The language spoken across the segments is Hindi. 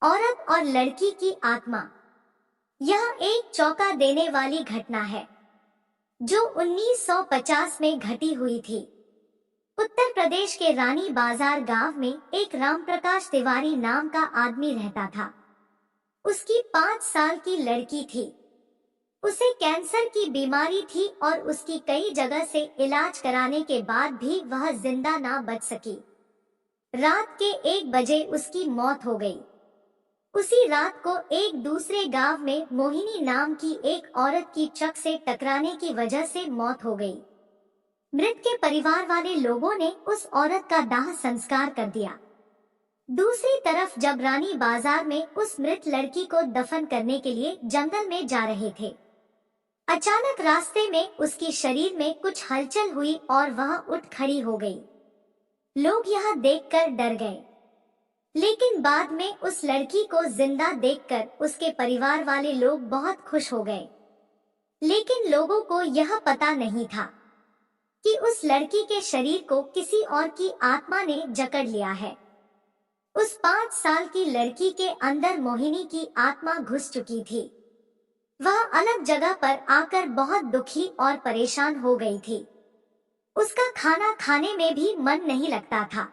औरत और लड़की की आत्मा। यह एक चौंका देने वाली घटना है जो 1950 में घटी हुई थी। उत्तर प्रदेश के रानी बाजार गांव में एक रामप्रकाश तिवारी नाम का आदमी रहता था। उसकी 5 साल की लड़की थी। उसे कैंसर की बीमारी थी और उसकी कई जगह से इलाज कराने के बाद भी वह जिंदा ना बच सकी। रात के 1 बजे उसकी मौत हो गई। उसी रात को एक दूसरे गांव में मोहिनी नाम की एक औरत की ट्रक से टकराने की वजह से मौत हो गई। मृत के परिवार वाले लोगों ने उस औरत का दाह संस्कार कर दिया। दूसरी तरफ जब रानी बाजार में उस मृत लड़की को दफन करने के लिए जंगल में जा रहे थे, अचानक रास्ते में उसकी शरीर में कुछ हलचल हुई और वह उठ खड़ी हो गई। लोग यह देखकर डर गए, लेकिन बाद में उस लड़की को जिंदा देखकर उसके परिवार वाले लोग बहुत खुश हो गए। लेकिन लोगों को यह पता नहीं था कि उस लड़की के शरीर को किसी और की आत्मा ने जकड़ लिया है। उस 5 साल की लड़की के अंदर मोहिनी की आत्मा घुस चुकी थी। वह अलग जगह पर आकर बहुत दुखी और परेशान हो गई थी। उसका खाना खाने में भी मन नहीं लगता था,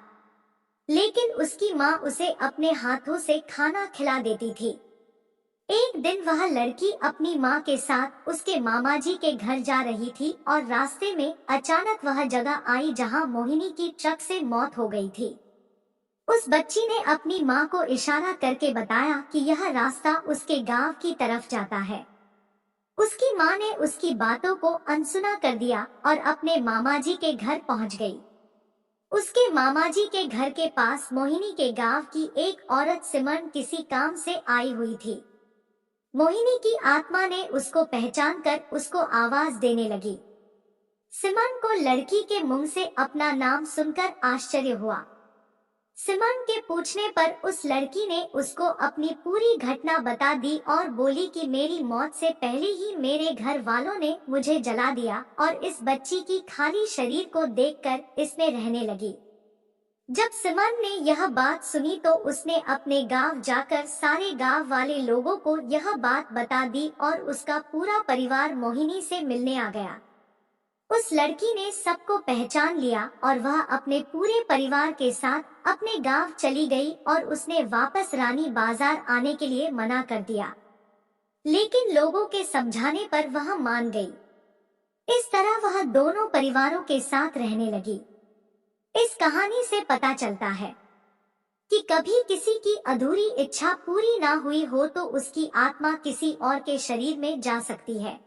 लेकिन उसकी माँ उसे अपने हाथों से खाना खिला देती थी। एक दिन वह लड़की अपनी माँ के साथ उसके मामाजी के घर जा रही थी और रास्ते में अचानक वह जगह आई जहाँ मोहिनी की ट्रक से मौत हो गई थी। उस बच्ची ने अपनी माँ को इशारा करके बताया कि यह रास्ता उसके गांव की तरफ जाता है। उसकी माँ ने उसकी बातों को अनसुना कर दिया और अपने मामाजी के घर पहुँच गई। उसके मामाजी के घर के पास मोहिनी के गांव की एक औरत सिमरन किसी काम से आई हुई थी। मोहिनी की आत्मा ने उसको पहचान कर उसको आवाज देने लगी। सिमरन को लड़की के मुंह से अपना नाम सुनकर आश्चर्य हुआ। सिमरन के पूछने पर उस लड़की ने उसको अपनी पूरी घटना बता दी और बोली कि मेरी मौत से पहले ही मेरे घर वालों ने मुझे जला दिया और इस बच्ची की खाली शरीर को देखकर इसमें रहने लगी। जब सिमरन ने यह बात सुनी तो उसने अपने गांव जाकर सारे गांव वाले लोगों को यह बात बता दी और उसका पूरा परिवार मोहिनी से मिलने आ गया। उस लड़की ने सबको पहचान लिया और वह अपने पूरे परिवार के साथ अपने गांव चली गई और उसने वापस रानी बाजार आने के लिए मना कर दिया, लेकिन लोगों के समझाने पर वह मान गई। इस तरह वह दोनों परिवारों के साथ रहने लगी। इस कहानी से पता चलता है कि कभी किसी की अधूरी इच्छा पूरी ना हुई हो तो उसकी आत्मा किसी और के शरीर में जा सकती है।